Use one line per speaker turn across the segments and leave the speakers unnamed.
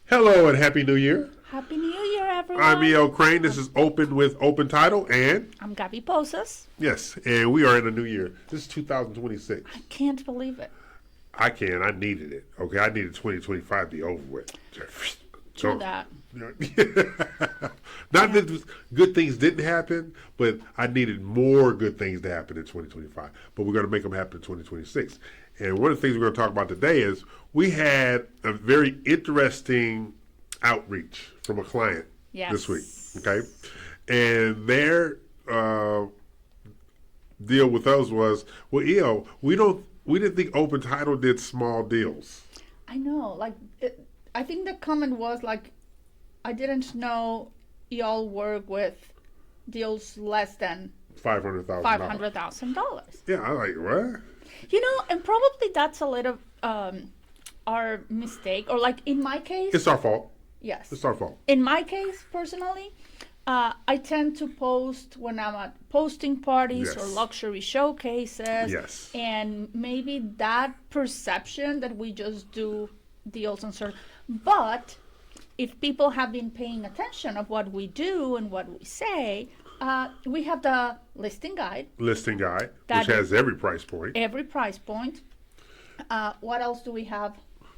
Hello and Happy New Year.
Happy New Year, everyone.
I'm E.L. Crane. This is Open with Open Title. And
I'm Gaby Posas.
yes, and we are in a new year. This is 2026.
I can't believe it.
I can. I needed it. Okay, I needed 2025 to be over with.
True that.
Not that good things didn't happen, but I needed more good things to happen in 2025. But we're going to make them happen in 2026. And one of the things we're going to talk about today is we had a very interesting outreach from a client this week. Okay, and their deal with us was, well, EO, we didn't think Open Title did small deals.
I know. I think the comment was like, I didn't know y'all work with deals less than
$500,000. Yeah, I'm like, what?
And probably that's a little our mistake, or like in my case.
It's our fault.
Yes.
It's our fault.
In my case, personally, I tend to post when I'm at posting parties or luxury showcases.
Yes.
And maybe that perception that we just do deals and sort of, but if people have been paying attention of what we do and what we say, we have the listing guide,
which has every price point.
What else do we have?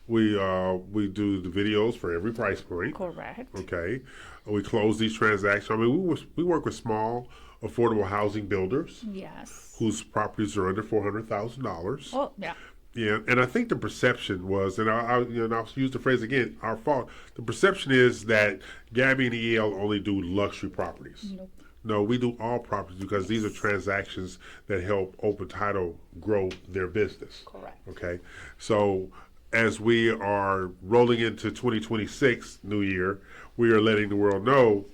We do the videos for every price point.
Correct.
Okay. We close these transactions. I mean, we work with small, affordable housing builders.
Yes.
Whose properties are under $400,000.
Oh, yeah.
Yeah, and I think the perception was, and I'll use the phrase again, our fault. The perception is that Gaby and EL only do luxury properties.
Nope.
No, we do all properties because these are transactions that help Open Title grow their business.
Correct.
Okay, so as we are rolling into 2026, New Year, we are letting the world know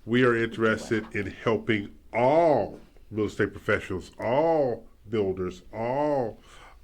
we are interested in helping all real estate professionals, all builders, all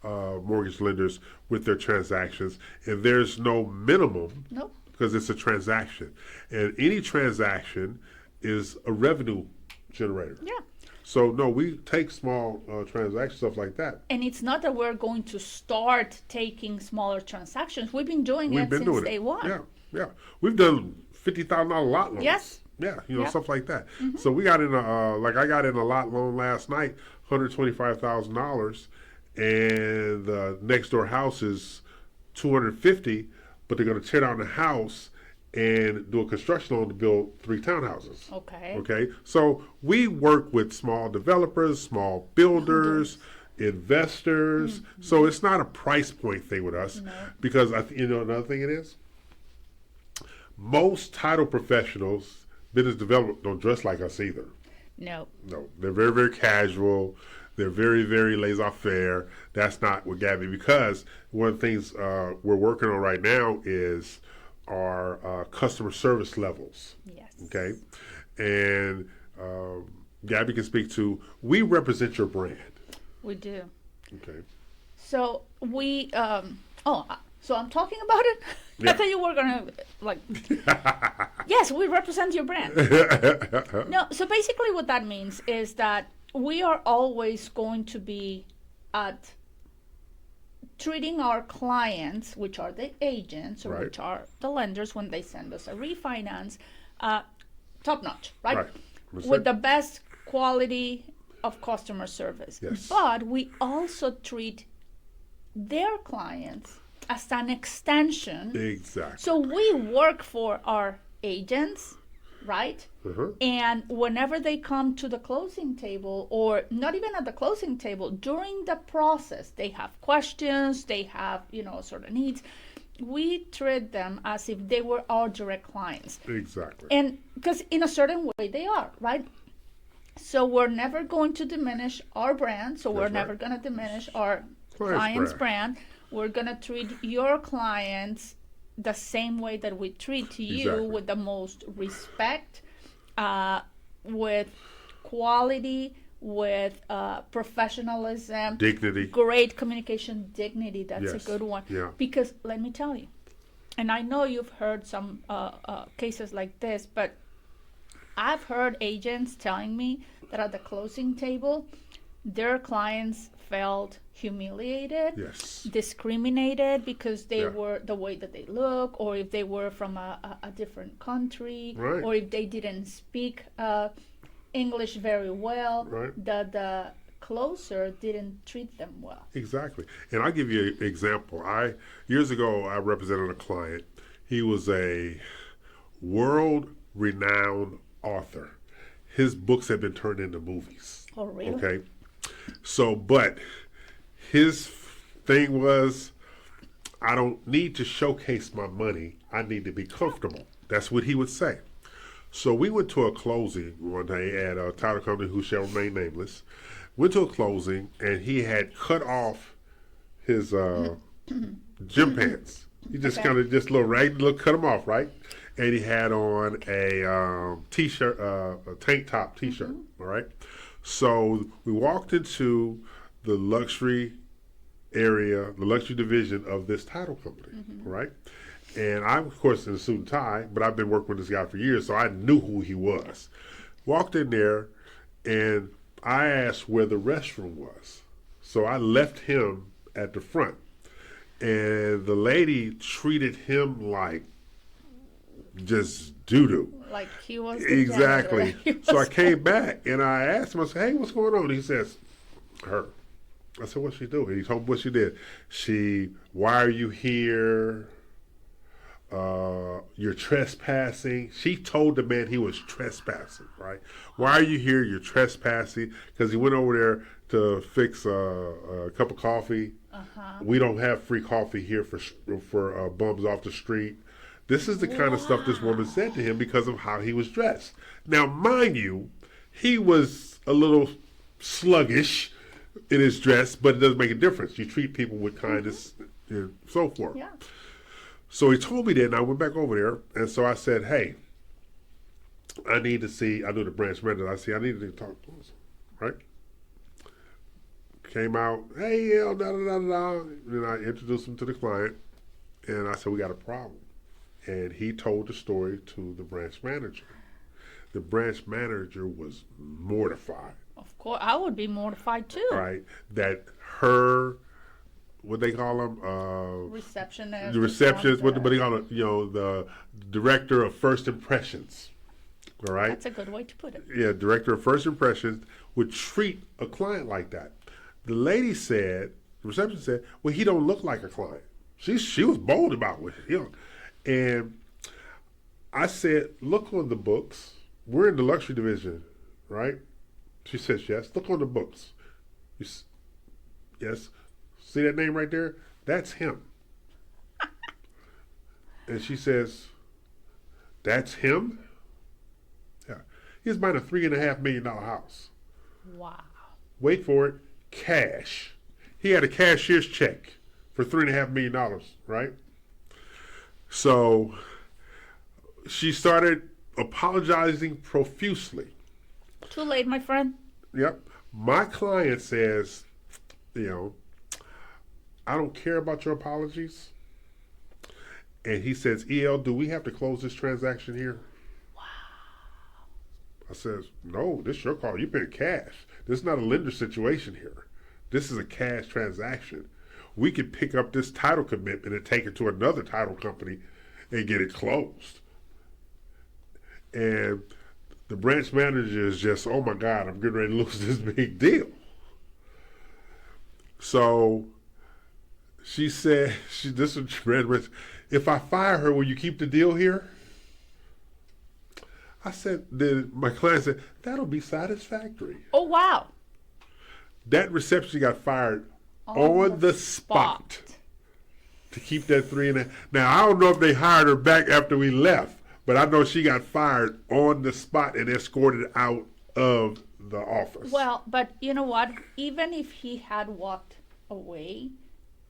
mortgage lenders with their transactions, and there's no minimum.
Nope.
Because it's a transaction, and any transaction is a revenue generator.
Yeah.
So no, we take small transactions, stuff like that.
And it's not that we're going to start taking smaller transactions. We've been doing it since day one.
Yeah. We've done $50,000 lot loans.
Yes.
Yeah, stuff like that. Mm-hmm. So we got in I got in a lot loan last night, $125,000, and the next door house is $250,000, but they're going to tear down the house and do a construction loan to build 3 townhouses. Okay. So we work with small developers, small builders, investors. Mm-hmm. So it's not a price point thing with us, because another thing it is, most title professionals, business development, don't dress like us either.
No,
they're very, very casual. They're very, very laissez-faire. That's not what Gaby, because one of the things we're working on right now is our customer service levels.
Yes.
Okay. And Gaby can speak to, we represent your brand.
We do.
Okay.
So we, so I'm talking about it?
Yeah.
I thought you were going to, yes, we represent your brand. No, so basically what that means is that we are always going to be at treating our clients, which are the agents, or which are the lenders when they send us a refinance, top notch, right? With the best quality of customer service.
Yes.
But we also treat their clients as an extension.
Exactly.
So we work for our agents, right? And whenever they come to the closing table, or not even at the closing table, during the process, they have questions, they have, sort of needs. We treat them as if they were our direct clients.
Exactly.
And because in a certain way they are, right? So we're never going to diminish our brand. So we're never going to diminish our client's brand. We're going to treat your clients the same way that we treat you, with the most respect, with quality, with professionalism,
dignity,
great communication, dignity. That's a good one.
Yeah.
Because let me tell you, and I know you've heard some cases like this, but I've heard agents telling me that at the closing table, their clients felt humiliated,
Yes.
discriminated because they
Yeah.
were the way that they look, or if they were from a different country,
Right.
or if they didn't speak English very well,
Right.
the closer didn't treat them well.
Exactly. And I'll give you an example. Years ago I represented a client. He was a world renowned author. His books have been turned into movies.
Oh, really?
Okay. So, but his thing was, I don't need to showcase my money. I need to be comfortable. That's what he would say. So we went to a closing one day at a title company who shall remain nameless. Went to a closing and he had cut off his gym pants. He just
Okay.
kind of just little ragged, look, cut them off, right? And he had on a t-shirt, a tank top t-shirt. All right. So we walked into the luxury area, the luxury division of this title company, right? And I'm, of course, in a suit and tie, but I've been working with this guy for years, so I knew who he was. Walked in there, and I asked where the restroom was. So I left him at the front. And the lady treated him like just doo-doo.
Like he was the
Exactly.
janitor. He
So I
was-
came back and I asked him, I said, hey, what's going on? He says, her. I said, what'd she do? And he told me what she did. Why are you here? You're trespassing. She told the man he was trespassing, right? Why are you here? You're trespassing. Because he went over there to fix a cup of coffee. We don't have free coffee here for bums off the street. This is the kind of stuff this woman said to him because of how he was dressed. Now, mind you, he was a little sluggish in his dress, but it doesn't make a difference. You treat people with kindness and so forth.
Yeah.
So he told me that, and I went back over there, and so I said, hey, I need to see, I knew the branch manager, I need to talk to him, right? Came out, hey, yeah, da da da da. And I introduced him to the client, and I said, we got a problem. And he told the story to the branch manager. The branch manager was mortified,
Of course, I would be mortified too.
right? That her, what they call them,
Receptionist.
the receptionist, what they call it, the director of first impressions, all right?
That's a good way to put it.
Yeah, director of first impressions would treat a client like that. The lady said, the receptionist said, well, he don't look like a client. She was bold about it, And I said, look on the books. We're in the luxury division, right? She says, yes. Look on the books. Yes. See that name right there? That's him. And she says, that's him? Yeah. He's buying a $3.5 million house.
Wow.
Wait for it, cash. He had a cashier's check for $3.5 million, right? So she started apologizing profusely.
Too late, my friend.
Yep. My client says, I don't care about your apologies. And he says, EL, do we have to close this transaction here?
Wow.
I says, no, this is your call. You pay cash. This is not a lender situation here. This is a cash transaction. We could pick up this title commitment and take it to another title company and get it closed. And the branch manager is just, oh my God, I'm getting ready to lose this big deal. So she said, this is, if I fire her, will you keep the deal here? I said, then my client said, that'll be satisfactory.
Oh, wow.
That reception got fired on the spot to keep that 3.5. Now, I don't know if they hired her back after we left, but I know she got fired on the spot and escorted out of the office.
Well, but you know what? Even if he had walked away,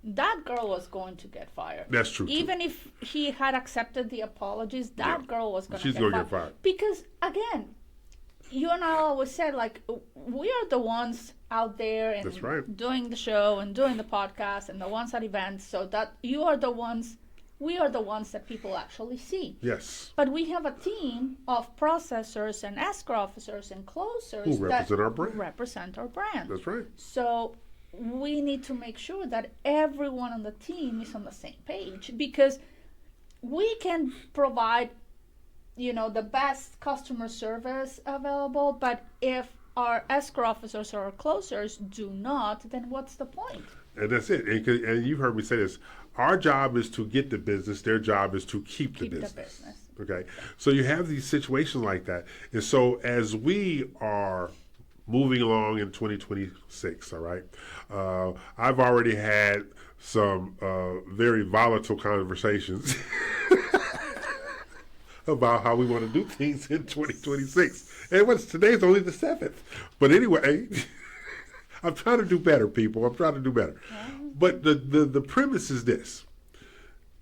that girl was going to get fired.
That's true, too.
Even if he had accepted the apologies, that girl was going to
She's gonna get fired.
Because, again, you and I always said, like, we are the ones out there and
That's right.
doing the show and doing the podcast and the ones at events, so that you are the ones we are the ones that people actually see.
Yes.
But we have a team of processors and escrow officers and closers
Who represent our brand.
represent our brand.
That's right.
So we need to make sure that everyone on the team is on the same page, because we can provide, the best customer service available, but if our escrow officers or our closers do not, then what's the point?
And that's it. And you've heard me say this. Our job is to get the business. Their job is to keep the business. Okay. So you have these situations like that. And so as we are moving along in 2026, all right, I've already had some very volatile conversations about how we want to do things in 2026. And today's only the 7th. But anyway, I'm trying to do better, people. I'm trying to do better. Yeah. But the premise is this.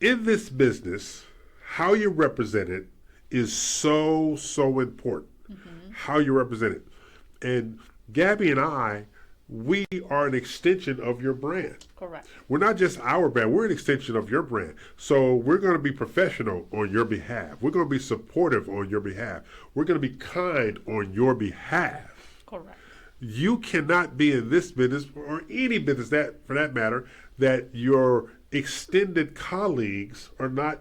In this business, how you're represented is so, so important. Mm-hmm. How you're represented. And Gaby and I, we are an extension of your brand.
Correct.
We're not just our brand. We're an extension of your brand. So we're going to be professional on your behalf. We're going to be supportive on your behalf. We're going to be kind on your behalf.
Correct.
You cannot be in this business, or any business that, for that matter, that your extended colleagues are not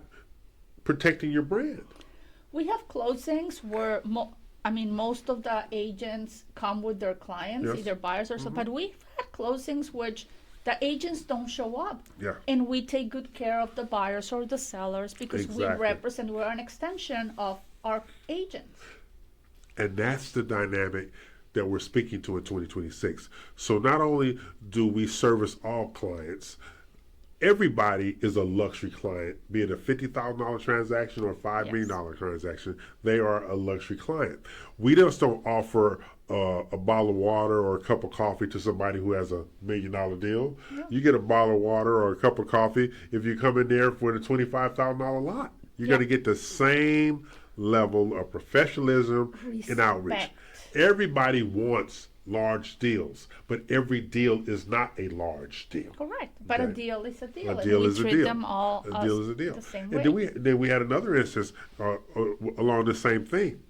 protecting your brand.
We have closings where most of the agents come with their clients, yes, either buyers or so, but we've had closings which the agents don't show up.
Yeah.
And we take good care of the buyers or the sellers because we're an extension of our agents.
And that's the dynamic that we're speaking to in 2026. So not only do we service all clients, everybody is a luxury client, be it a $50,000 transaction or a $5 million transaction. They are a luxury client. We just don't offer a bottle of water or a cup of coffee to somebody who has $1 million deal. Yeah. You get a bottle of water or a cup of coffee if you come in there for the $25,000 lot. You're going to get the same level of professionalism and outreach. Everybody wants large deals, but every deal is not a large deal.
Correct, but a deal is a deal.
A deal is a deal.
We treat them all
a deal is a deal.
The same
and
way.
Then we had another instance along the same thing.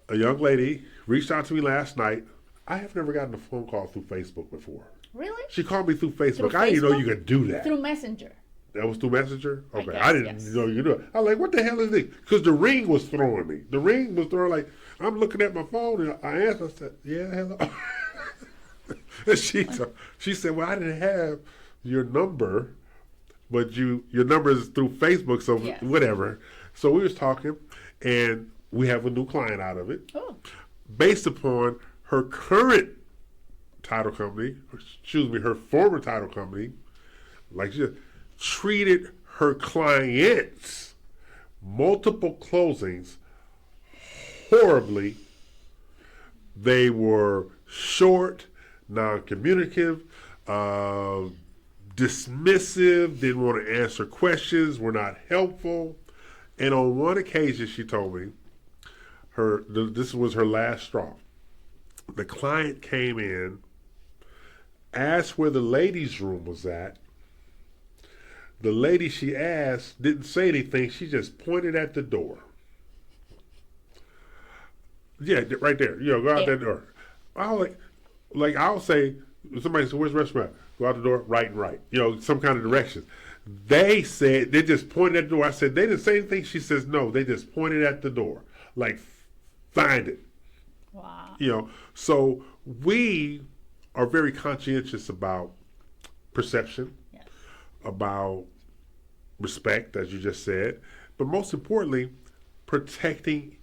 A young lady reached out to me last night. I have never gotten a phone call through Facebook before.
Really?
She called me through Facebook. I didn't know you could do that.
Through Messenger.
That was through Messenger? Okay. I didn't know you could do it. I was like, what the hell is this? Because the ring was throwing me. The ring was throwing, like, I'm looking at my phone and I answered, I said, yeah, hello. And she said, well, I didn't have your number, but your number is through Facebook, so whatever. So we was talking, and we have a new client out of it.
Oh.
Based upon her current title company, her former title company, like she treated her clients, multiple closings, horribly. They were short, non-communicative, dismissive, didn't want to answer questions, were not helpful. And on one occasion, she told me, this was her last straw. The client came in, asked where the ladies' room was at. The lady she asked didn't say anything. She just pointed at the door. Yeah, right there. Go out that door. I'll say, somebody said, where's the restaurant? Go out the door, right and right. Some kind of directions. They said, they just pointed at the door. I said, they didn't say anything. She says, no, they just pointed at the door. Like, find it.
Wow.
So we are very conscientious about perception, about respect, as you just said, but most importantly, protecting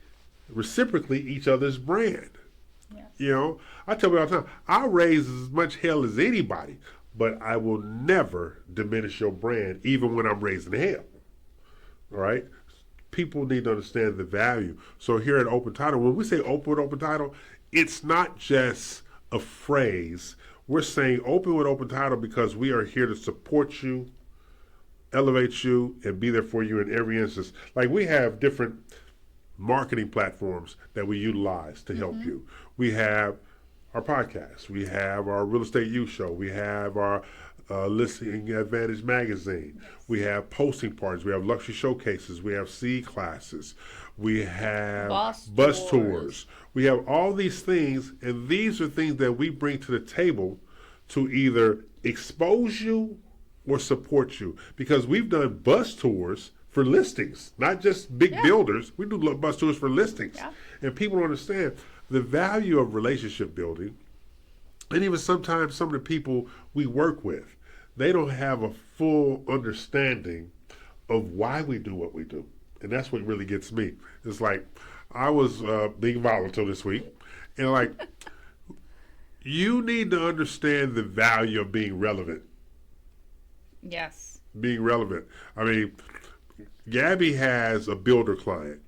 reciprocally each other's brand.
Yes.
I tell you all the time, I'll raise as much hell as anybody, but I will never diminish your brand, even when I'm raising hell. All right? People need to understand the value. So here at Open Title, when we say open with Open Title, it's not just a phrase. We're saying open with Open Title because we are here to support you, elevate you, and be there for you in every instance. Like, we have different marketing platforms that we utilize to help you. We have our podcast. We have our Real Estate Youth Show. We have our Listing Advantage magazine. We have posting parties. We have luxury showcases. We have C classes. We have bus tours. We have all these things, and these are things that we bring to the table to either expose you or support you. Because we've done bus tours for listings, not just big builders. We do bus tours for listings.
Yeah.
And people don't understand the value of relationship building. And even sometimes some of the people we work with, they don't have a full understanding of why we do what we do. And that's what really gets me. It's like, I was being volatile this week, and like, you need to understand the value of being relevant.
Yes.
Being relevant. I mean, Gaby has a builder client,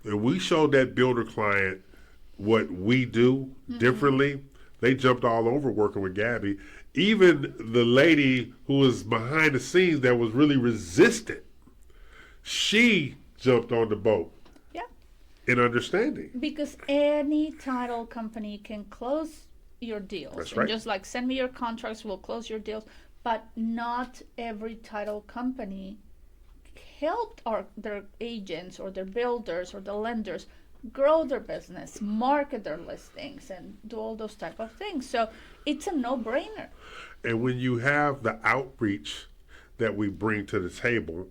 and we showed that builder client what we do differently. They jumped all over working with Gaby. Even the lady who was behind the scenes that was really resistant, she jumped on the boat.
Yeah.
In understanding.
Because any title company can close your deals.
That's
and
right.
just like, send me your contracts, we'll close your deals. But not every title company helped their agents or their builders or the lenders grow their business, market their listings, and do all those type of things. So it's a no-brainer.
And when you have the outreach that we bring to the table,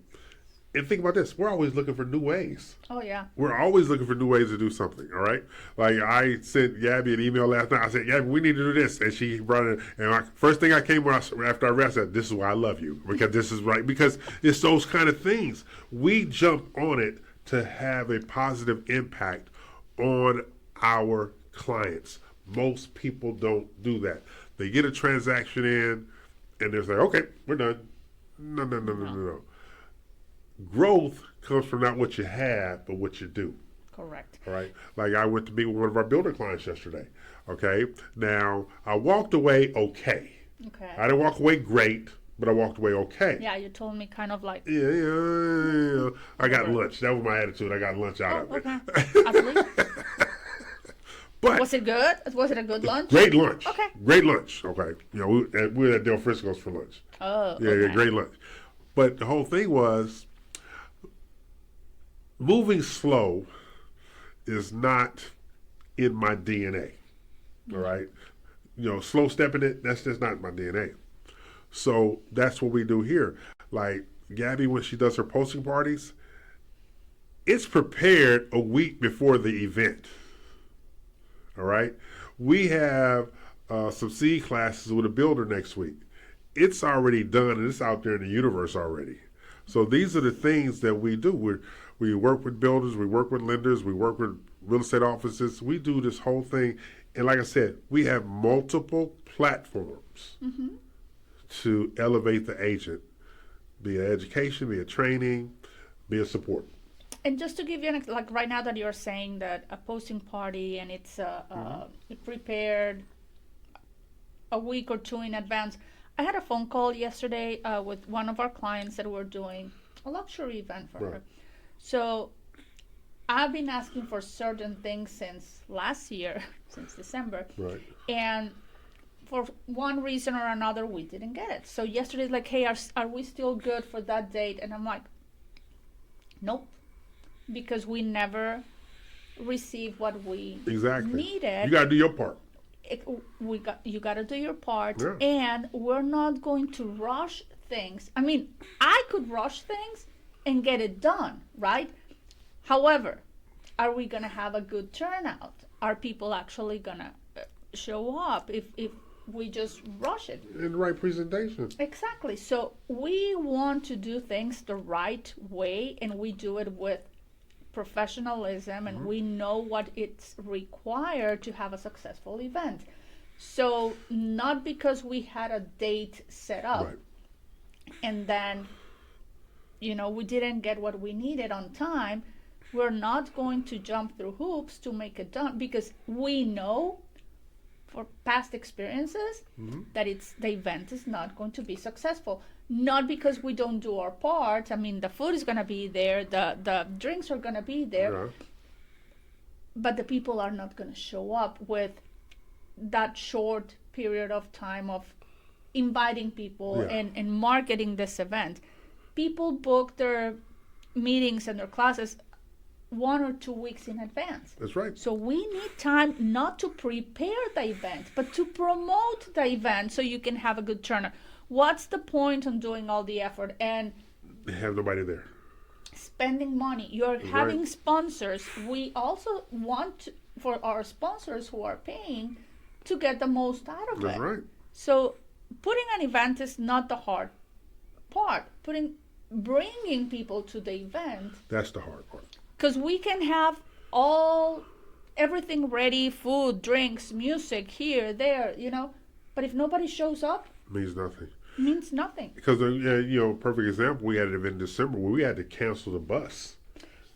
and think about this, we're always looking for new ways.
Oh, yeah.
We're always looking for new ways to do something, all right? Like, I sent Gaby an email last night. I said, Gaby, we need to do this. And she brought it. And first thing I came after I read, I said, this is why I love you. Because this is right. Because it's those kind of things. We jump on it to have a positive impact on our clients. Most people don't do that. They get a transaction in, and they're like, okay, we're done. No. Growth comes from not what you have, but what you do.
Correct.
All right. Like, I went to meet with one of our builder clients yesterday. Okay. Now, I walked away okay.
Okay.
I didn't walk away great, but I walked away okay.
Yeah, you told me kind of like...
Yeah. I got lunch. That was my attitude. I got lunch out of it.
Okay. Absolutely.
But
was it good? Was it a good lunch?
Great lunch.
Okay.
Great lunch. Okay. You know, we were at Del Frisco's for lunch.
Oh,
Yeah,
okay.
yeah, great lunch. But the whole thing was, moving slow is not in my DNA. All right. You know, slow stepping it, that's just not my DNA. So that's what we do here. Like, Gaby, when she does her posting parties, it's prepared a week before the event. All right. We have some C classes with a builder next week. It's already done, and it's out there in the universe already. So these are the things that we do. We work with builders, we work with lenders, we work with real estate offices. We do this whole thing. And like I said, we have multiple platforms to elevate the agent, be it education, be it training, be it support.
And just to give you like right now that you're saying that a posting party and it's prepared a week or two in advance. I had a phone call yesterday with one of our clients that were doing a luxury event for her. So I've been asking for certain things since last year, since December.
Right.
And for one reason or another, we didn't get it. So yesterday's like, hey, are we still good for that date? And I'm like, nope. Because we never received what we needed.
You got to do your part.
You got to do your part,
Yeah.
and we're not going to rush things. I mean, I could rush things and get it done, right? However, are we going to have a good turnout? Are people actually going to show up if we just rush it?
In the right presentation.
Exactly. So we want to do things the right way, and we do it with professionalism, and we know what it's required to have a successful event. So not because we had a date set up and then we didn't get what we needed on time, we're not going to jump through hoops to make it done, because we know for past experiences that the event is not going to be successful. Not because we don't do our part. I mean, the food is going to be there, the drinks are going to be there, but the people are not going to show up with that short period of time of inviting people
Yeah.
and marketing this event, people book their meetings and their classes 1 or 2 weeks in advance.
That's right.
So we need time not to prepare the event, but to promote the event so you can have a good turnout. What's the point on doing all the effort and
Have nobody there.
spending money? You're
Right.
having sponsors. We also want for our sponsors who are paying to get the most out of
That's
it.
right.
So putting an event is not the hard part. Bringing people to the event,
That's the hard part.
because we can have everything ready, food, drinks, music here, there, but if nobody shows up,
Means nothing.
it means nothing.
Because perfect example. We had it in December where we had to cancel the bus.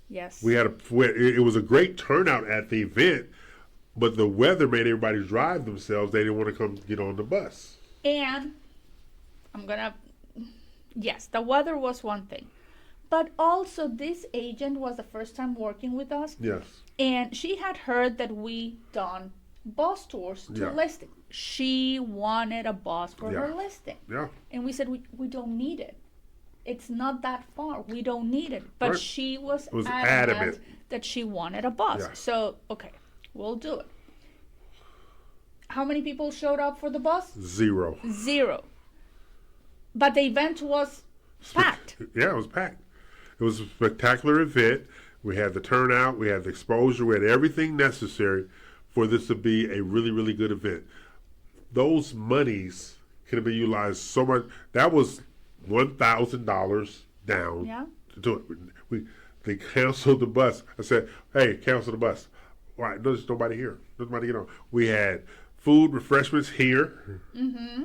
Yes.
It was a great turnout at the event, but the weather made everybody drive themselves. They didn't want to come get on the bus.
And yes, the weather was one thing. But also, this agent was the first time working with us.
Yes.
And she had heard that we done bus tours to
Yeah.
listing. She wanted a bus for her
Yeah.
listing.
Yeah.
And we said, we don't need it. It's not that far. We don't need it. But
Right.
she was
adamant.
adamant that she wanted a bus.
Yeah.
So, okay, we'll do it. How many people showed up for the bus?
0.
0. But the event was packed.
Yeah, it was packed. It was a spectacular event. We had the turnout, we had the exposure, we had everything necessary for this to be a really, really good event. Those monies could have been utilized so much. That was $1,000 down
Yeah.
to do it. They canceled the bus. I said, hey, cancel the bus. Why? There's nobody here. There's nobody get on. We had food, refreshments here.
Mm-hmm.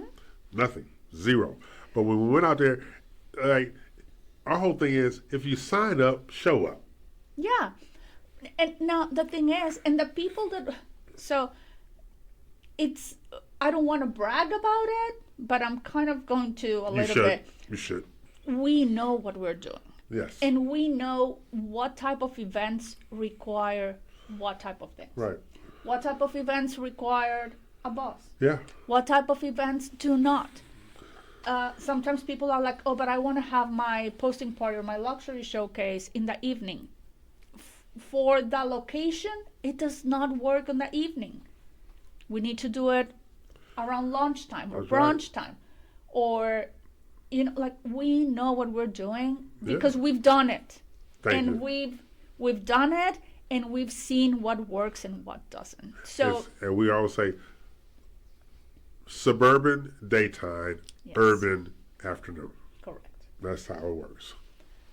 Nothing. 0. But when we went out there, like, our whole thing is, if you sign up, show up.
Yeah. And now the thing is, and the people I don't want to brag about it, but I'm kind of going to a little bit.
You should.
We know what we're doing.
Yes.
And we know what type of events require what type of things.
Right.
What type of events required a bus?
Yeah.
What type of events do not? Sometimes people are like, oh, but I want to have my posting party or my luxury showcase in the evening. For the location, it does not work in the evening. We need to do it around lunchtime or
That's
brunch
right.
time. Or, we know what we're doing
Yeah.
because we've done it.
Thank
And
you.
we've done it, and we've seen what works and what doesn't. So
Yes. And we always say, suburban daytime,
Yes.
urban afternoon.
correct.
That's how it works.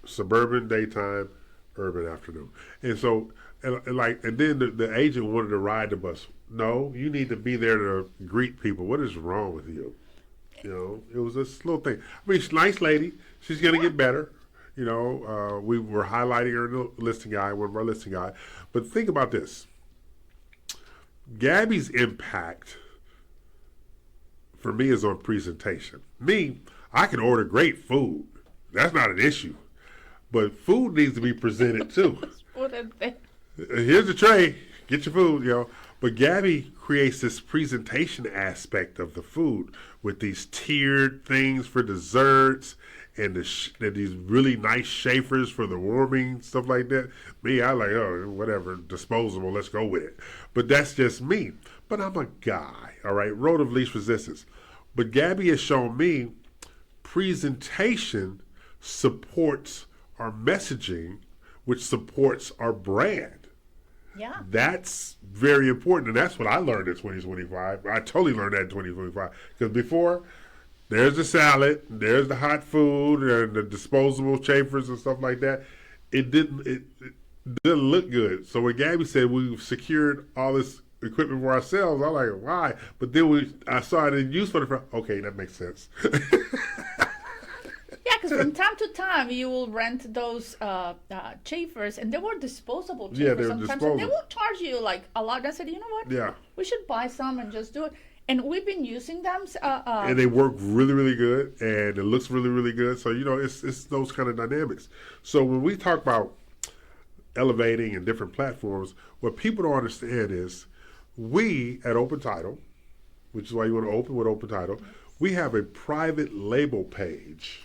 Suburban daytime, urban afternoon. And so, and then the agent wanted to ride the bus. No, you need to be there to greet people. What is wrong with you? It was this little thing. I mean, she's a nice lady. She's going to get better. We were highlighting her in the listing guide, one of our listing guide. But think about this. Gabby's impact for me is on presentation. I can order great food. That's not an issue. But food needs to be presented too. Here's the tray. Get your food, But Gaby creates this presentation aspect of the food with these tiered things for desserts and these really nice chafers for the warming, stuff like that. I like, oh, whatever, disposable, let's go with it. But that's just me. But I'm a guy, all right, road of least resistance. But Gaby has shown me presentation supports our messaging, which supports our brand.
Yeah.
That's very important, and that's what I learned in 2025. I totally learned that in 2025. Because before, there's the salad, there's the hot food, and the disposable chafers and stuff like that. It didn't look good. So when Gaby said we've secured all this equipment for ourselves, I'm like, why? But then I saw it in use for the front. Okay, that makes sense.
Yeah, because from time to time you will rent those chafers, and they were disposable chafers
Yeah, they were
sometimes.
disposable.
And they will charge you like a lot. I said, you know what?
Yeah.
We should buy some and just do it. And we've been using them.
And they work really, really good, and it looks really, really good. So, it's those kind of dynamics. So when we talk about elevating and different platforms, what people don't understand is we at Open Title, which is why you want to open with Open Title, We have a private label page,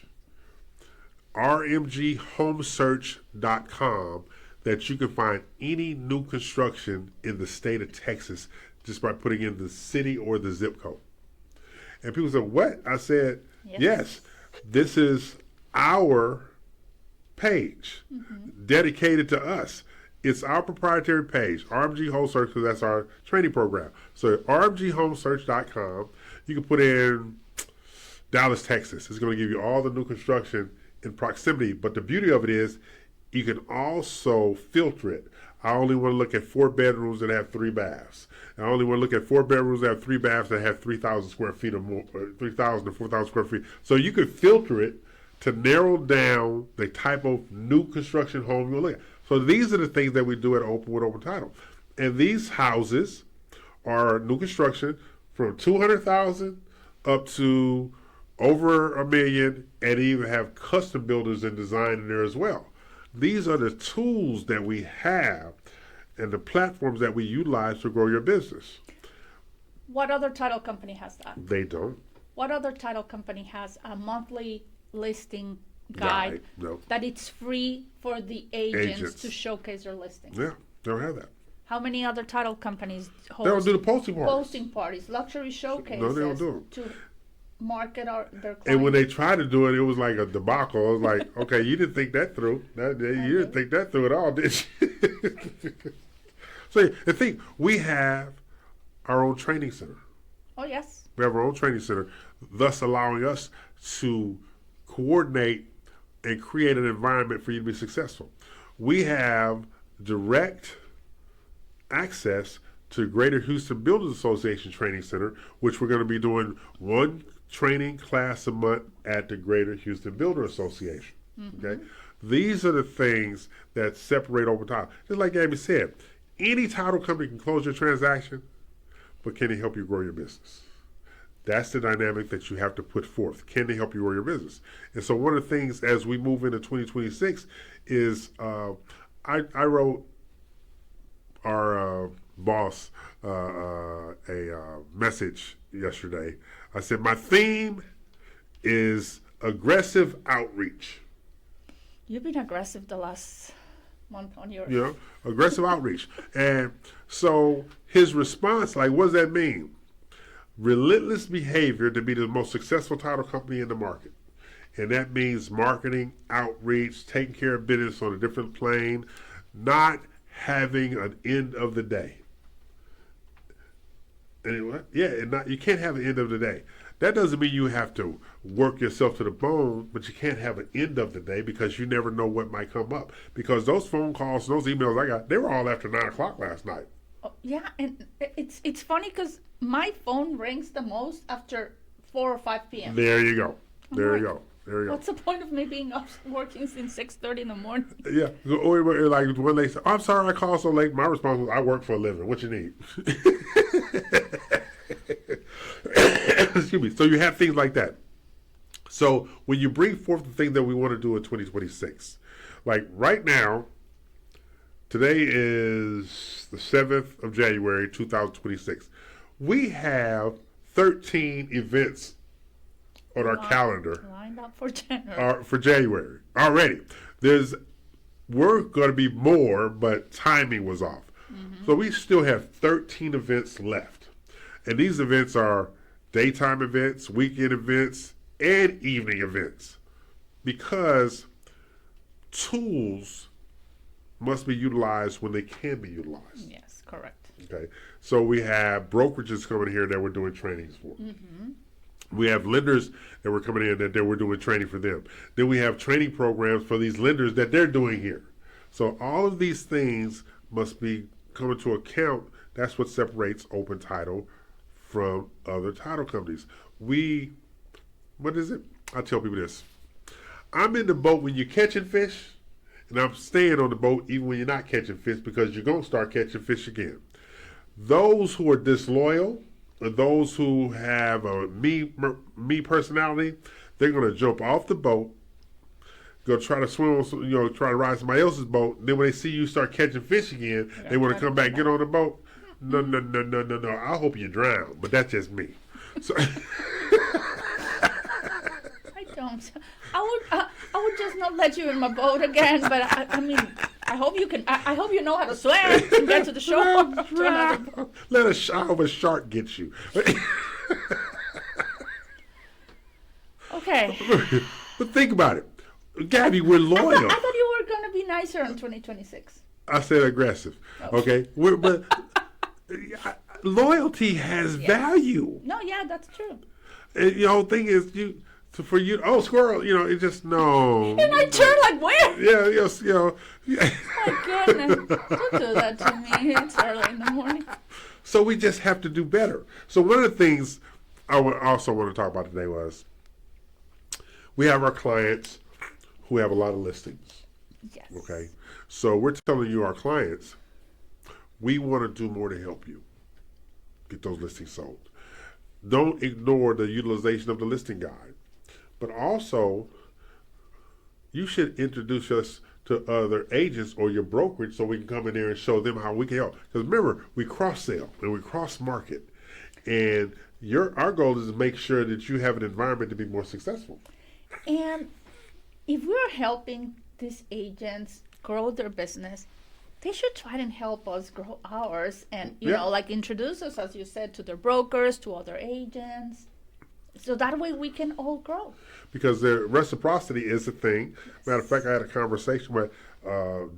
rmghomesearch.com, that you can find any new construction in the state of Texas just by putting in the city or the zip code. And people said, what? I said, yes, this is our page dedicated to us. It's our proprietary page, RMG Home Search, because that's our training program. So rmghomesearch.com, you can put in Dallas, Texas. It's going to give you all the new construction in proximity. But the beauty of it is you can also filter it. I only want to look at 4 bedrooms that have 3 baths. I only want to look at 4 bedrooms that have 3 baths that have 3,000 square feet or more, 3,000 to 4,000 square feet. So you can filter it to narrow down the type of new construction home you're looking at. So these are the things that we do at Open with Open Title. And these houses are new construction from 200,000 up to over $1 million, and even have custom builders and design in there as well. These are the tools that we have and the platforms that we utilize to grow your business.
What other title company has that?
They don't.
What other title company has a monthly listing guide
No.
that it's free for the agents to showcase their listings?
Yeah, they don't have that.
How many other title companies host
They don't do the posting parties.
posting parties, luxury showcases
No, they don't do them.
to market their clients?
And when they tried to do it, it was like a debacle. It was like, okay, you didn't think that through. You didn't think that through at all, did you? So the thing, we have our own training center.
Oh, yes.
We have our own training center, thus allowing us to coordinate and create an environment for you to be successful. We have direct access to Greater Houston Builders Association Training Center, which we're going to be doing one training class a month at the Greater Houston Builder Association. Okay, these are the things that separate Open Title. Just like Gaby said, any title company can close your transaction, but can they help you grow your business? That's the dynamic that you have to put forth. Can they help you grow your business? And so one of the things as we move into 2026 is I wrote our boss a message yesterday. I said, my theme is aggressive outreach.
You've been aggressive the last month on your...
Aggressive outreach. And so his response, like, what does that mean? Relentless behavior to be the most successful title company in the market. And that means marketing, outreach, taking care of business on a different plane, not having an end of the day. And you can't have an end of the day. That doesn't mean you have to work yourself to the bone, but you can't have an end of the day because you never know what might come up. Because those phone calls, those emails I got, they were all after 9 o'clock last night.
Oh, yeah, and it's funny because my phone rings the most after 4 or 5 p.m.
There you go. There you
like,
go. There you go.
What's the point of me being up working since 6:30 in the morning?
Yeah. Or like when they say, I'm sorry I called so late, my response was, I work for a living. What you need? Excuse me. So you have things like that. So when you bring forth the things that we want to do in 2026, like right now, today is the 7th of January, 2026. We have 13 events on our calendar.
Lined up for January.
For January already. We're going to be more, but timing was off. So we still have 13 events left. And these events are daytime events, weekend events, and evening events. Because tools must be utilized when they can be utilized.
Yes, correct.
Okay. So we have brokerages coming here that we're doing trainings for. We have lenders that we're coming in that we're doing training for them. Then we have training programs for these lenders that they're doing here. So all of these things must be coming to account. That's what separates Open Title from other title companies. What is it? I tell people this. I'm in the boat when you're catching fish, and I'm staying on the boat even when you're not catching fish because you're going to start catching fish again. Those who are disloyal, those who have a me personality, they're going to jump off the boat, go try to swim, try to ride somebody else's boat. And then when they see you start catching fish again, they want to come back, get on the boat. No. I hope you drown, but that's just me. So
comes. I would just not let you in my boat again. But I mean, I hope you can. I hope you know how to swim and get to the shore.
Let a eye of a shark get you.
Okay.
But think about it, Gaby. We're loyal.
I thought you were going to be nicer in 2026.
I said aggressive.
Oh.
Okay, but loyalty has value.
No, yeah, that's true.
And, thing is, for you, squirrel. It just no.
And I turn like where?
Yeah, yes,
My goodness, don't do that to me. It's early in the morning.
So we just have to do better. So one of the things I also want to talk about today was we have our clients who have a lot of listings.
Yes.
Okay. So we're telling you, our clients, we want to do more to help you get those listings sold. Don't ignore the utilization of the listing guide. But also, you should introduce us to other agents or your brokerage so we can come in there and show them how we can help. Because remember, we cross-sell and we cross-market. And our goal is to make sure that you have an environment to be more successful.
And if we're helping these agents grow their business, they should try and help us grow ours and, like introduce us, as you said, to their brokers, to other agents. So that way we can all grow. Because
the reciprocity is a thing. Matter of fact, I had a conversation with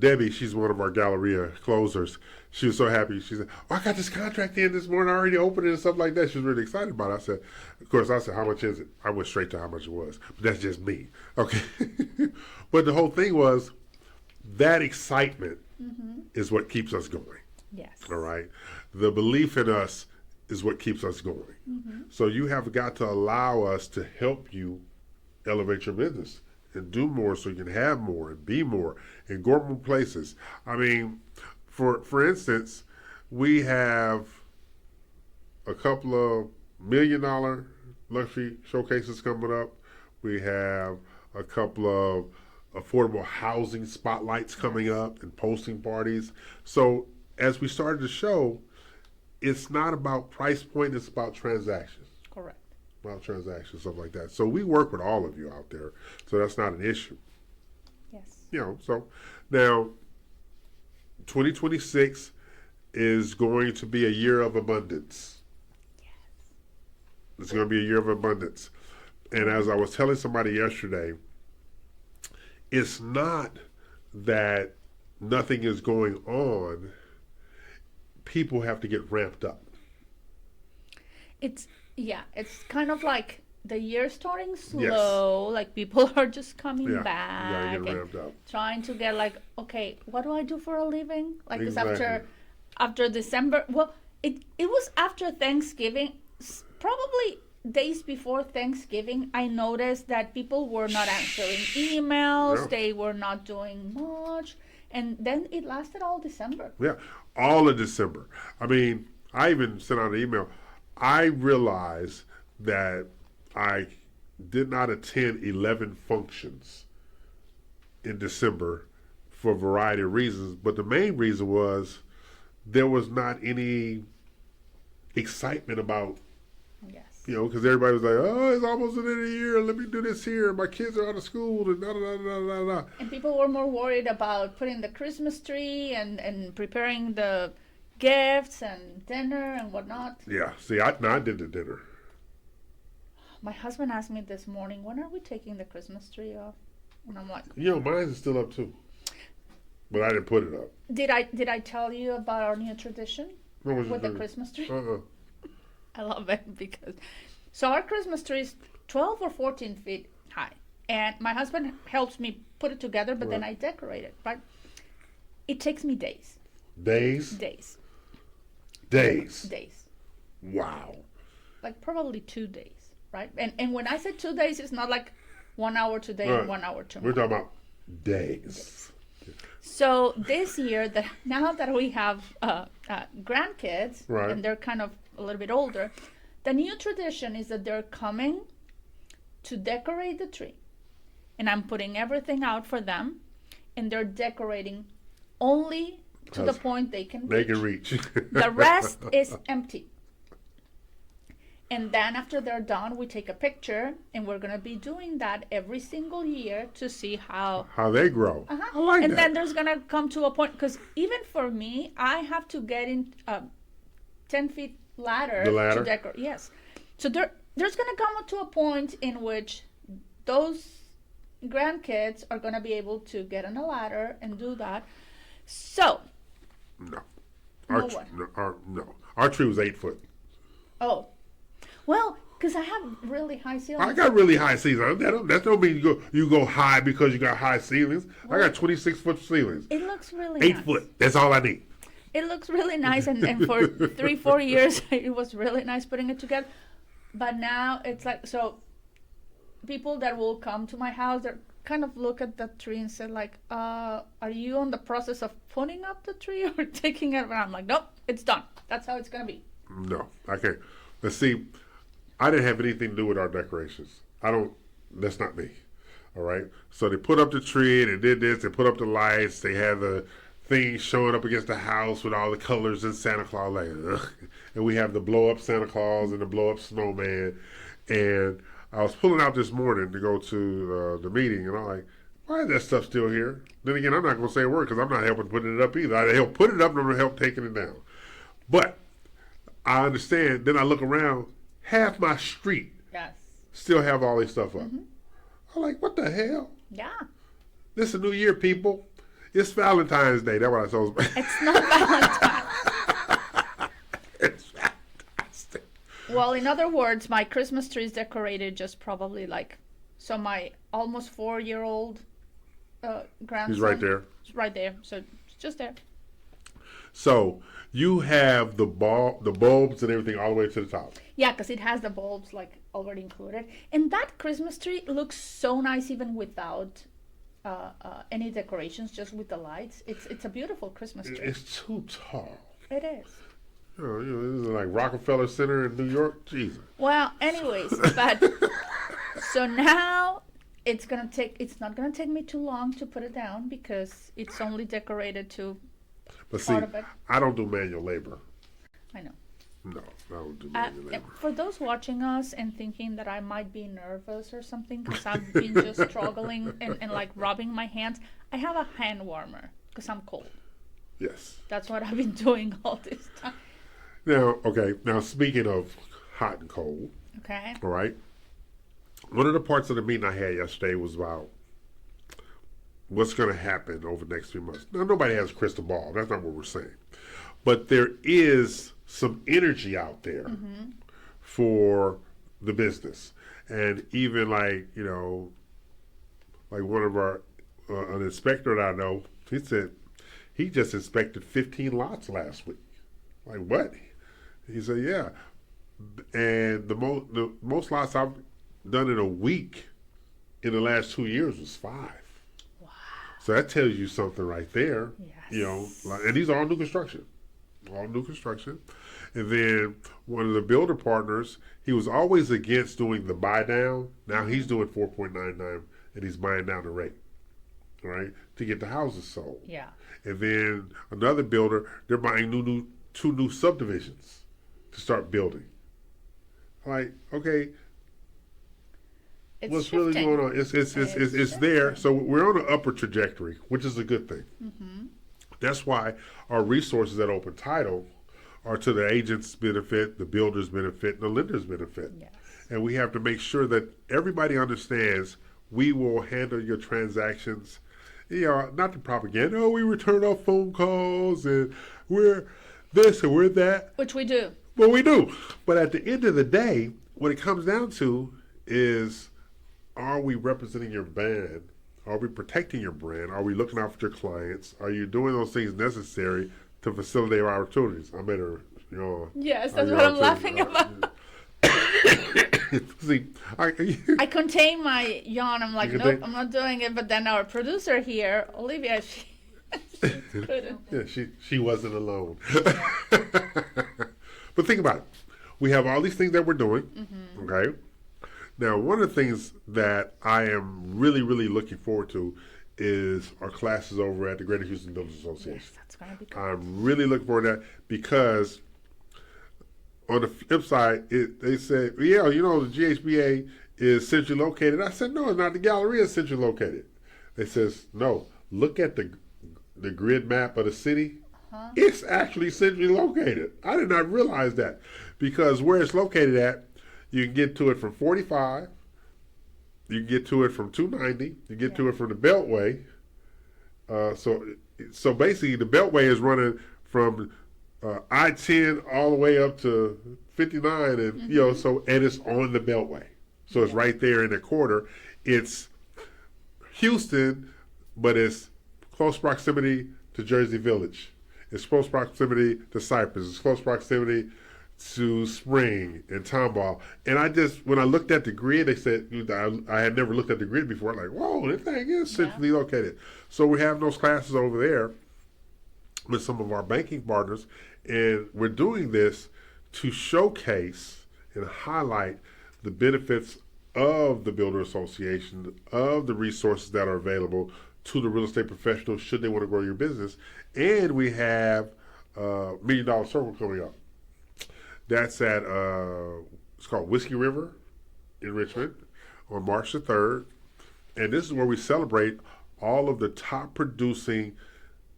Debbie. She's one of our Galleria closers. She was so happy. She said, I got this contract in this morning. I already opened it and stuff like that. She was really excited about it. I said, how much is it? I went straight to how much it was. But that's just me. Okay. But the whole thing was that excitement is what keeps us going.
Yes.
All right. The belief in us is what keeps us going. So you have got to allow us to help you elevate your business and do more so you can have more and be more and go more places. I mean, for instance, we have a couple of $1 million luxury showcases coming up. We have a couple of affordable housing spotlights coming up and posting parties. So as we started the show, it's not about price point, it's about transactions.
Correct.
About transactions, stuff like that. So we work with all of you out there. So that's not an issue.
Yes.
So now 2026 is going to be a year of abundance.
Yes.
It's going to be a year of abundance. And as I was telling somebody yesterday, it's not that nothing is going on. People have to get ramped up.
It's kind of like the year starting slow, like people are just coming back
you gotta get ramped up.
Trying to get like, okay, what do I do for a living? Like
Exactly.
it's after December. Well, it was after Thanksgiving, probably days before Thanksgiving. I noticed that people were not answering emails.
Yeah.
They were not doing much, and then it lasted all December.
Yeah, all of December. I mean, I even sent out an email. I realized that I did not attend 11 functions in December for a variety of reasons, but the main reason was there was not any excitement about,
Yes.
because everybody was like, oh, it's almost the end of the year, let me do this here, my kids are out of school, and da-da-da-da-da-da.
And people were more worried about putting the Christmas tree and preparing the gifts and dinner and whatnot.
Yeah, see, I did the dinner.
My husband asked me this morning, when are we taking the Christmas tree off? And I'm like,
Mine is still up too, but I didn't put it up.
did I tell you about our new tradition
What was
with
your
the
tradition?
Christmas tree?
Uh-uh.
I love it because, so our Christmas tree is 12 or 14 feet high. And my husband helps me put it together, but then I decorate it, right? It takes me days.
Days?
Days.
Days.
Days.
Wow.
Like probably 2 days, right? And when I say 2 days, it's not like 1 hour today and 1 hour tomorrow.
We're talking about days.
So this year, now that we have grandkids,
Right.
and they're kind of a little bit older, the new tradition is that they're coming to decorate the tree. And I'm putting everything out for them, and they're decorating only to the point they can reach.
They can reach.
The rest is empty. And then after they're done, we take a picture, and we're gonna be doing that every single year to see how.
How they grow. I like
And
that.
then there's gonna come to a point, because even for me, I have to get in 10 feet ladder,
The ladder?
to decorate. Yes, so there's gonna come to a point in which those grandkids are gonna be able to get on a ladder and do that. So,
No.
No what?
Our tree was 8 foot.
oh, well, because I have really high ceilings.
I got really high ceilings. That don't mean you go high because you got high ceilings. I got 26-foot ceilings.
It looks really
8
nice.
foot. That's all I need.
It looks really nice, and for 3-4 years it was really nice putting it together. But now it's like, so people that will come to my house, they kind of look at the tree and say like, are you on the process of putting up the tree or taking it around? I'm like, nope, it's done. That's how it's gonna be.
No, I can't. Let's see. I didn't have anything to do with our decorations. That's not me. All right. So they put up the tree, they did this, they put up the lights, they had the thing showing up against the house with all the colors and Santa Claus, like, ugh. And we have the blow up Santa Claus and the blow up snowman. And I was pulling out this morning to go to the meeting, and I'm like, why is that stuff still here? Then again, I'm not going to say a word because I'm not helping putting it up either. I help put it up, and I'm going to help taking it down. But I understand. Then I look around, half my street
Yes.
still have all this stuff up. I'm like, what the hell?
Yeah.
This is a new year, people. It's Valentine's Day. That's what I told you.
It's not Valentine's.
It's Valentine's Day.
Well, in other words, my Christmas tree is decorated just probably like, so my almost 4-year-old grandson.
He's right there.
Is right there. So it's just there.
So you have the bulbs and everything all the way to the top.
Yeah, because it has the bulbs like already included, and that Christmas tree looks so nice even without any decorations, just with the lights. It's a beautiful Christmas tree.
It's too tall.
It is.
This is like Rockefeller Center in New York. Jesus.
Well, anyways, but so now it's not gonna take me too long to put it down because it's only decorated to
But see,
part of it.
I don't do manual labor.
I know.
No, I don't do manual labor.
For those watching us and thinking that I might be nervous or something because I've been just struggling and like rubbing my hands, I have a hand warmer because I'm cold.
Yes.
That's what I've been doing all this time.
Now speaking of hot and cold,
Okay.
all right, one of the parts of the meeting I had yesterday was about what's going to happen over the next few months. Now, nobody has a crystal ball. That's not what we're saying. But there is some energy out there for the business. And even like one of our, an inspector that I know, he said he just inspected 15 lots last week. Like, what? He said, yeah. And the most lots I've done in a week in the last 2 years was 5.
Wow.
So that tells you something right there.
Yes.
And these are all new construction. All new construction. And then one of the builder partners, he was always against doing the buy down. Now he's doing 4.99 and he's buying down the rate, right, to get the houses sold.
Yeah.
And then another builder, they're buying two new subdivisions to start building. Like, okay,
It's
what's
shifting.
really going on? It's there. So we're on an upward trajectory, which is a good thing. That's why our resources at Open Title are to the agent's benefit, the builder's benefit, and the lender's benefit.
Yes.
And we have to make sure that everybody understands we will handle your transactions. Not the propaganda. Oh, we return our phone calls and we're this and we're that.
Which we do.
Well, we do. But at the end of the day, what it comes down to is, are we representing your brand? Are we protecting your brand? Are we looking out for your clients? Are you doing those things necessary to facilitate our opportunities? I made her,
Yes, that's what I'm laughing about.
See,
I contain my yawn. I'm like,
You
nope,
contain-
I'm not doing it. But then our producer here, Olivia, she couldn't.
yeah, she wasn't alone. But think about it. We have all these things that we're doing, okay? Now, one of the things that I am really, really looking forward to is our classes over at the Greater Houston Builders Association.
Yes, that's gonna be good.
I'm really looking forward to that because on the flip side, they said, yeah, you know, the GHBA is centrally located. I said, no, it's not. The Galleria is centrally located. They says, no, look at the grid map of the city.
Huh?
It's actually centrally located. I did not realize that, because where it's located at, you can get to it from 45, you can get to it from 290, you get to it from the Beltway. So basically, the Beltway is running from I-10 all the way up to 59, and you know, so and it's on the Beltway, so it's right there in the corner. It's Houston, but it's close proximity to Jersey Village. It's close proximity to Cypress. It's close proximity to Spring and Tomball. And I just, when I looked at the grid, they said, I had never looked at the grid before. I'm like, whoa, this thing is centrally located. So we have those classes over there with some of our banking partners. And we're doing this to showcase and highlight the benefits of the Builder Association, of the resources that are available to the real estate professionals should they want to grow your business. And we have $1 Million Circle coming up. That's at, it's called Whiskey River in Richmond on March the 3rd. And this is where we celebrate all of the top producing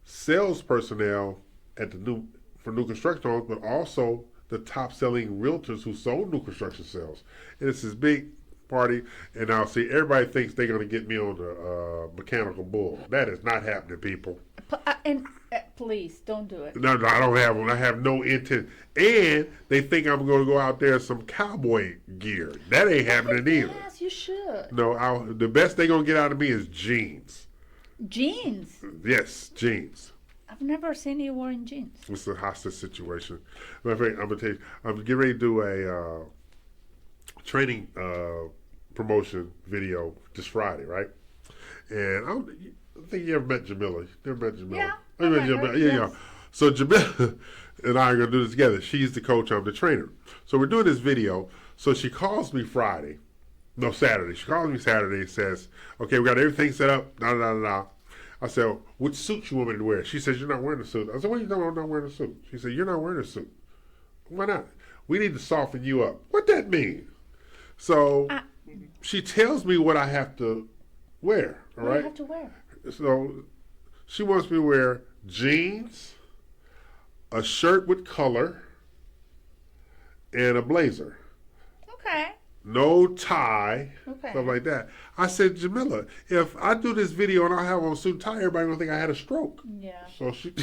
sales personnel at for new construction homes, but also the top selling realtors who sold new construction sales. And it's this big party, and now see, everybody thinks they're going to get me on the mechanical bull. That is not happening, people.
Please don't do it.
No, I don't have one. I have no intent. And they think I'm going to go out there in some cowboy gear. That ain't happening either.
Yes, you should.
No, the best they're going to get out of me is jeans.
Jeans?
Yes, jeans.
I've never seen you wearing jeans.
It's a hostage situation. Matter of fact, I'm going to tell you, I'm getting ready to do a training promotion video this Friday, right? And I think you ever met Jamila. You ever met Jamila?
Yeah.
You met Jamila? Yeah. So Jamila and I are going to do this together. She's the coach, I'm the trainer. So we're doing this video. So she calls me Saturday. She calls me Saturday and says, okay, we got everything set up, da-da-da-da. I said, which suit you want me to wear? She says, you're not wearing a suit. I said, what are you talking about? I'm not wearing a suit. She said, you're not wearing a suit. Why not? We need to soften you up. What that mean? So she tells me what I have to wear. All right.
What do you have to wear?
So she wants me to wear jeans, a shirt with color, and a blazer.
Okay.
No tie,
Okay.
stuff like that. I said, Jamila, if I do this video and I have on a suit and tie, everybody gonna think I had a stroke.
Yeah.
So she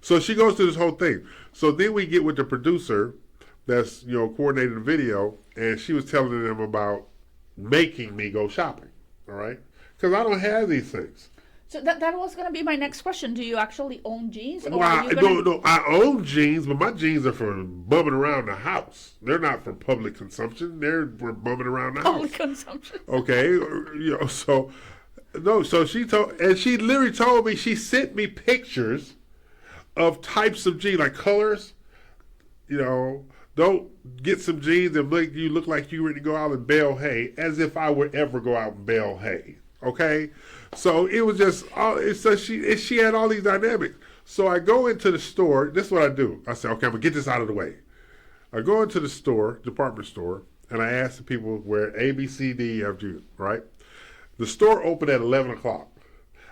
so she goes through this whole thing. So then we get with the producer that's, you know, coordinating the video, and she was telling them about making me go shopping. All right, because I don't have these things.
So that was going to be my next question. Do you actually own jeans? Or
Well,
are you gonna...
no, I own jeans, but my jeans are for bumming around the house. They're not for public consumption. They're for bumming around the
Public
house.
consumption.
Okay, you know, so she literally told me, she sent me pictures of types of jeans, like colors. You know, don't get some jeans that make you look like you ready to go out and bale hay, as if I would ever go out and bale hay. Okay, so it was just so she had all these dynamics. So I go into the store. This is what I do. I say, okay, I'm gonna get this out of the way. I go into the store, department store, and I ask the people where A, B, C, D, F, G. Right? The store opened at 11 o'clock.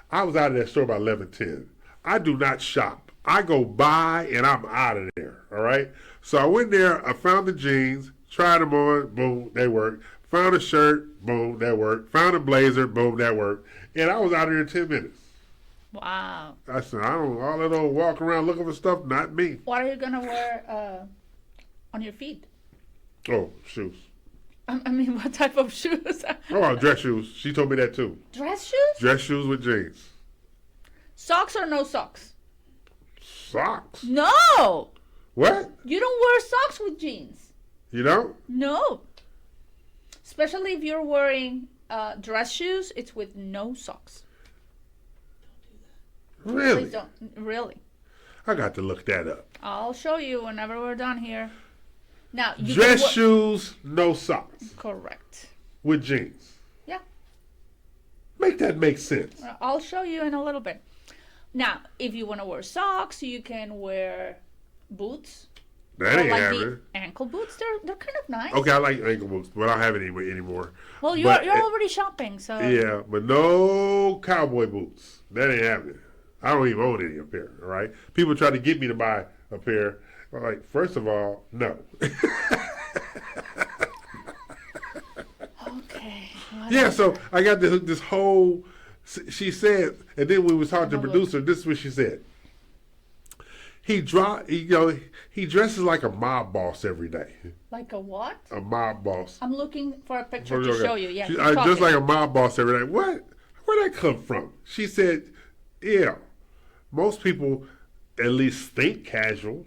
I was out of that store by 11:10. I do not shop. I go buy and I'm out of there. All right. So I went there. I found the jeans, tried them on. Boom, they worked. Found a shirt, boom, that worked. Found a blazer, boom, that worked. And I was out of here in 10 minutes.
Wow.
I said, all that old walk around looking for stuff, not me.
What are you going to wear on your feet?
Oh, shoes.
I mean, what type of shoes?
Oh, dress shoes. She told me that too.
Dress shoes?
Dress shoes with jeans.
Socks or no socks?
Socks?
No!
What?
You don't wear socks with jeans.
You don't?
No. Especially if you're wearing dress shoes, it's with no socks.
Really?
Please don't. Really.
I got to look that up.
I'll show you whenever we're done here. Now, you
dress
can
shoes, no socks.
Correct.
With jeans.
Yeah.
Make that make sense.
I'll show you in a little bit. Now, if you want to wear socks, you can wear boots.
That
Or
ain't
like
happening.
the ankle boots. They're kind of nice.
Okay, I like ankle boots, but I don't have it anymore.
Well,
But,
you're already shopping, so
yeah, but no cowboy boots. That ain't happening. I don't even own any up here. All right. People try to get me to buy a pair. I'm like, first of all, no.
okay.
Yeah, so I got this whole. She said, and then we was talking to the producer. This is what she said. He dresses like a mob boss every day.
Like a what?
A mob boss.
I'm looking for a picture to show you. Yeah,
Just like a mob boss every day. What? Where'd that come from? She said, yeah, most people at least think casual.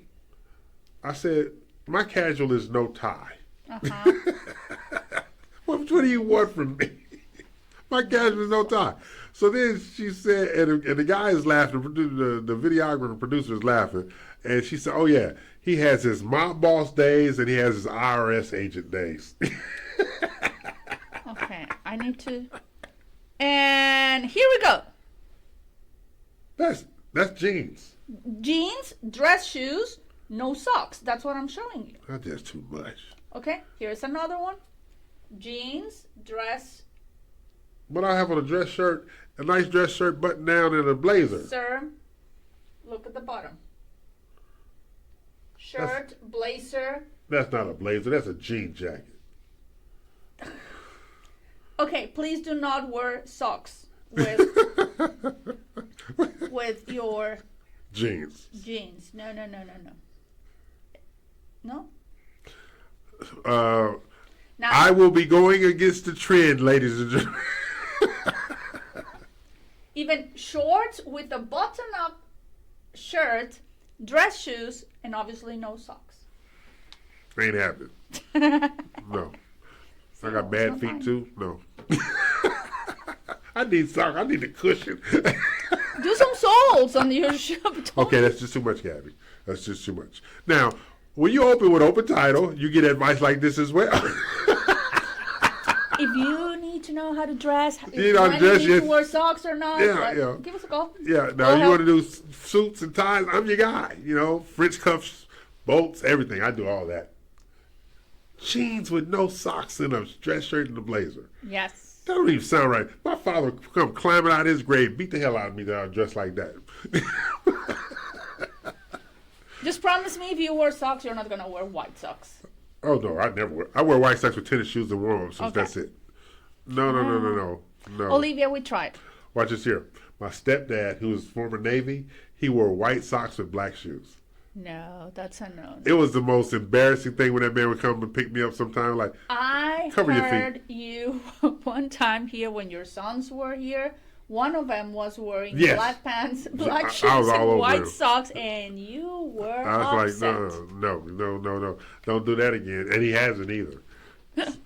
I said, my casual is no tie.
Uh-huh.
What do you want from me? My casual is no tie. So then she said, and the guy is laughing, the videographer and producer is laughing, and she said, oh yeah, he has his mob boss days and he has his IRS agent days.
Okay, I need to. And here we go.
That's jeans.
Jeans, dress shoes, no socks. That's what I'm showing you.
That's just too much.
Okay, here's another one. Jeans, dress.
But I have on a nice dress shirt button down and a blazer.
Sir, look at the bottom. Shirt, blazer.
That's not a blazer, that's a jean jacket.
Okay, please do not wear socks with with your
jeans.
No. No? Now,
I will be going against the trend, ladies and gentlemen.
even shorts with a button-up shirt, dress shoes, and obviously no socks.
Ain't happening. No. I got bad feet
fine.
too. No. I need socks. I need a cushion.
Do some soles on your shoe.
Okay, that's just too much, Gabby. That's just too much. Now, when you open with open title, you get advice like this as well.
If you need to know how to dress, if
You know,
you need to wear socks or not,
Yeah.
give us a call.
Yeah, now you want to do suits and ties, I'm your guy. You know, French cuffs, bolts, everything. I do all that. Jeans with no socks and a dress shirt and a blazer.
Yes.
That don't even sound right. My father would come climbing out of his grave, beat the hell out of me that I was dressed like that.
Just promise me if you wear socks, you're not going to wear white socks.
Oh, no, I never wear. I wear white socks with tennis shoes and warm-ups.
Okay.
That's it. No.
Olivia, we tried.
Watch this here. My stepdad, who was former Navy, he wore white socks with black shoes.
No, that's a no.
It was the most embarrassing thing when that man would come and pick me up sometime. Like,
I
cover your feet.
heard you one time here when your sons were here. One of them was wearing
Yes.
black pants, black
I
shoes,
was all
and
over
white
him.
socks, and you were
I was
upset.
like, no. Don't do that again. And he hasn't either.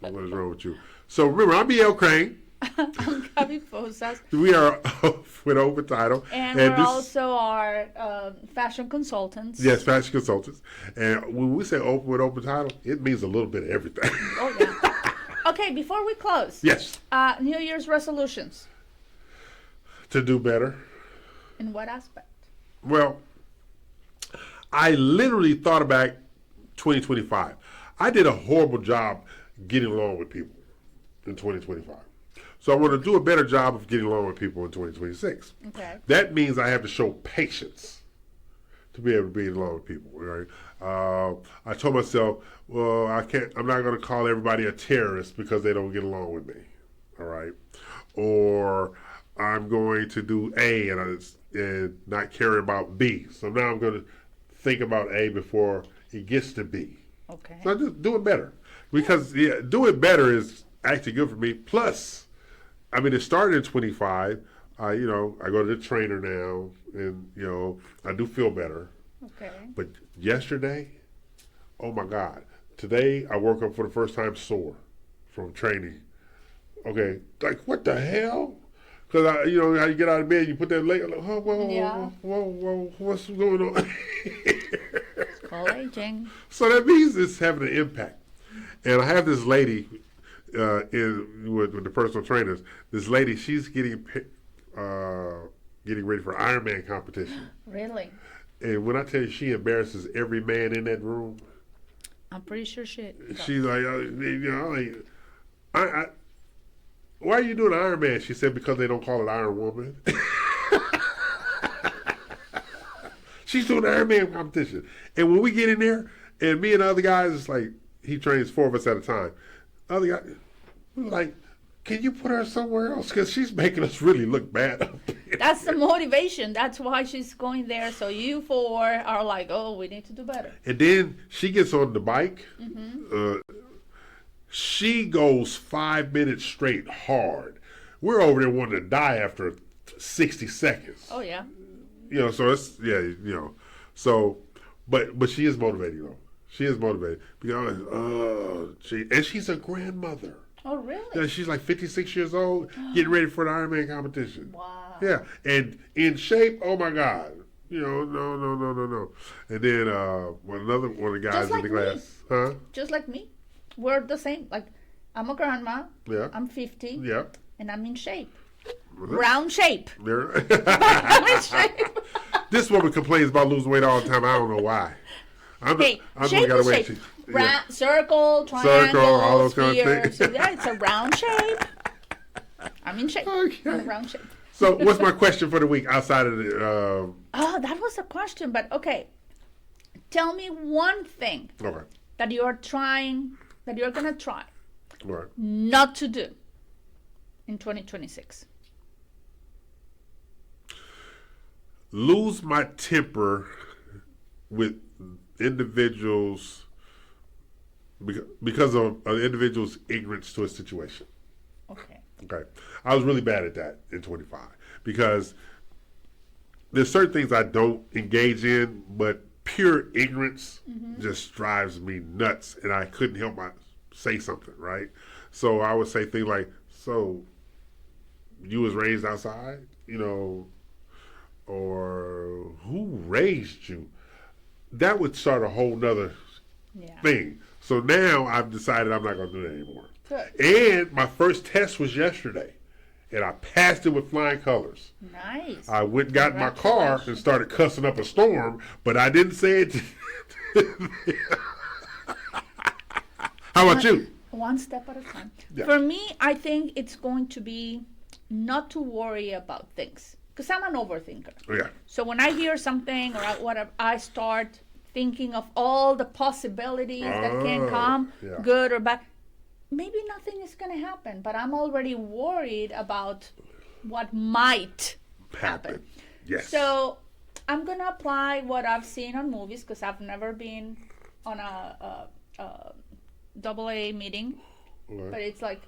What is wrong with you? So remember, I'm E.L. Crane.
I'm Gaby Posas.
We are with open title.
And we're also our fashion consultants.
Yes, fashion consultants. And when we say open with open title, it means a little bit of everything.
Oh, yeah. Okay, before we close.
Yes.
New Year's resolutions.
To do better.
In what aspect?
Well, I literally thought about 2025. I did a horrible job getting along with people in 2025. So I want to do a better job of getting along with people in 2026.
Okay.
That means I have to show patience to be able to be along with people. Right? I told myself, well, I'm not going to call everybody a terrorist because they don't get along with me. All right. Or I'm going to do A and not care about B. So now I'm going to think about A before it gets to B.
Okay.
So I just do it better. Because do it better is actually good for me. Plus, I mean, it started in 25. I go to the trainer now, and I do feel better.
Okay.
But yesterday, oh my God! Today I woke up for the first time sore from training. Okay, like what the hell? Because how you get out of bed, you put that leg. Like, whoa, what's going on?
It's called aging.
So that means it's having an impact. And I have this lady with the personal trainers. This lady, she's getting ready for Ironman competition.
Really?
And when I tell you she embarrasses every man in that room,
I'm pretty sure she.
She's like, you know, like, I why are you doing Iron Man? She said, because they don't call it Iron Woman. She's doing the Iron Man competition. And when we get in there, and me and the other guys, it's like, he trains 4 of us at a time. Other guy, we were like, can you put her somewhere else? Because she's making us really look bad up here.
That's the motivation. That's why she's going there. So you 4 are like, oh, we need to do better.
And then she gets on the bike. She goes 5 minutes straight hard. We're over there wanting to die after 60 seconds.
Oh, yeah.
You know, so it's, yeah, you know. So, but she is motivated, though. She is motivated. Because, and she's a grandmother.
Oh, really?
Yeah, she's like 56 years old, getting ready for the Ironman competition.
Wow.
Yeah, and in shape, oh my God. You know, no. And then another one of the guys
Just like
in the class. Huh?
Just like me. We're the same. Like, I'm a grandma.
Yeah.
I'm 50.
Yeah.
And I'm in shape. Round shape.
There.
I'm in shape.
This woman complains about losing weight all the time. I don't know why.
Shape is shape. Circle, triangle,
all those kind of
sphere.
things.
So yeah, it's a round shape. I'm in shape.
Okay.
I'm in round shape.
So what's my question for the week outside of the...
Oh, that was a question, but okay. Tell me one thing that you're trying, that you're going to try not to do in 2026.
Lose my temper with individuals because of an individual's ignorance to a situation. Okay. I was really bad at that in 25 because there's certain things I don't engage in, but pure ignorance just drives me nuts, and I couldn't help but say something, right? So I would say things like, so you was raised outside, you know, or who raised you? That would start a whole nother thing. So now I've decided I'm not going to do that anymore.
Good.
And my first test was yesterday, and I passed it with flying colors.
Nice.
I went and got in my car and started cussing up a storm, but I didn't say it. How about you?
One step at a time.
Yeah.
For me, I think it's going to be not to worry about things, because I'm an overthinker.
Yeah.
So when I hear something or whatever, I start thinking of all the possibilities that can come, good or bad. Maybe nothing is going to happen, but I'm already worried about what might happen.
Yes.
So I'm going to apply what I've seen on movies, because I've never been on a AA meeting, but it's like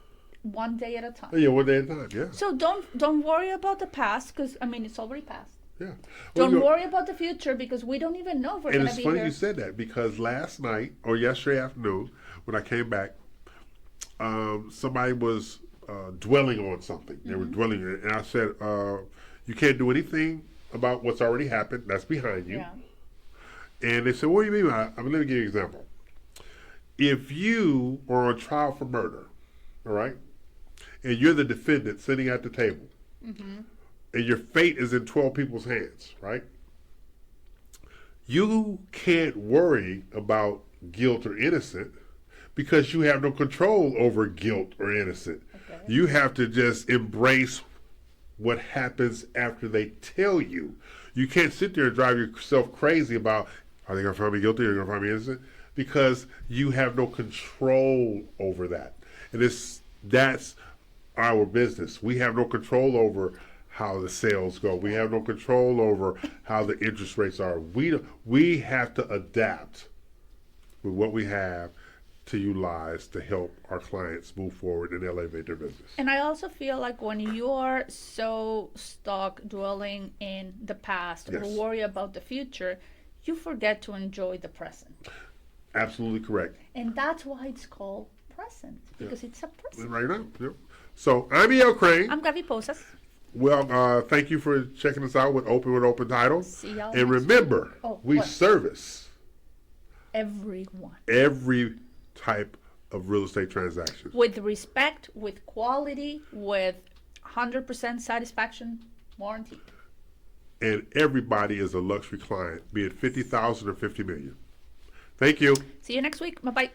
one day at a time.
Yeah, one day at a time, yeah.
So don't worry about the past, because, I mean, it's already passed.
Yeah.
Don't worry about the future, because we don't even know if we're going to be here.
And it's funny you said that, because last night or yesterday afternoon when I came back, somebody was dwelling on something. They were dwelling on it. And I said, you can't do anything about what's already happened. That's behind you. Yeah. And they said, what do you mean? Let me give you an example. If you are on trial for murder, all right, and you're the defendant sitting at the table, and your fate is in 12 people's hands, right? You can't worry about guilt or innocent, because you have no control over guilt or innocent. Okay. You have to just embrace what happens after they tell you. You can't sit there and drive yourself crazy about, are they going to find me guilty or are they going to find me innocent? Because you have no control over that. And that's our business. We have no control over how the sales go. We have no control over how the interest rates are. We have to adapt with what we have to utilize to help our clients move forward and elevate their business.
And I also feel like when you are so stuck dwelling in the past or worry about the future, you forget to enjoy the present.
Absolutely correct.
And that's why it's called present, because it's a present.
Right now. Yep. So I'm E.L. Crane.
I'm Gaby Posas.
Well, thank you for checking us out with Open Title.
See y'all
and remember, we service
everyone.
Every type of real estate transactions.
With respect, with quality, with 100% satisfaction warranty.
And everybody is a luxury client, be it 50,000 or 50 million. Thank you.
See you next week. Bye bye.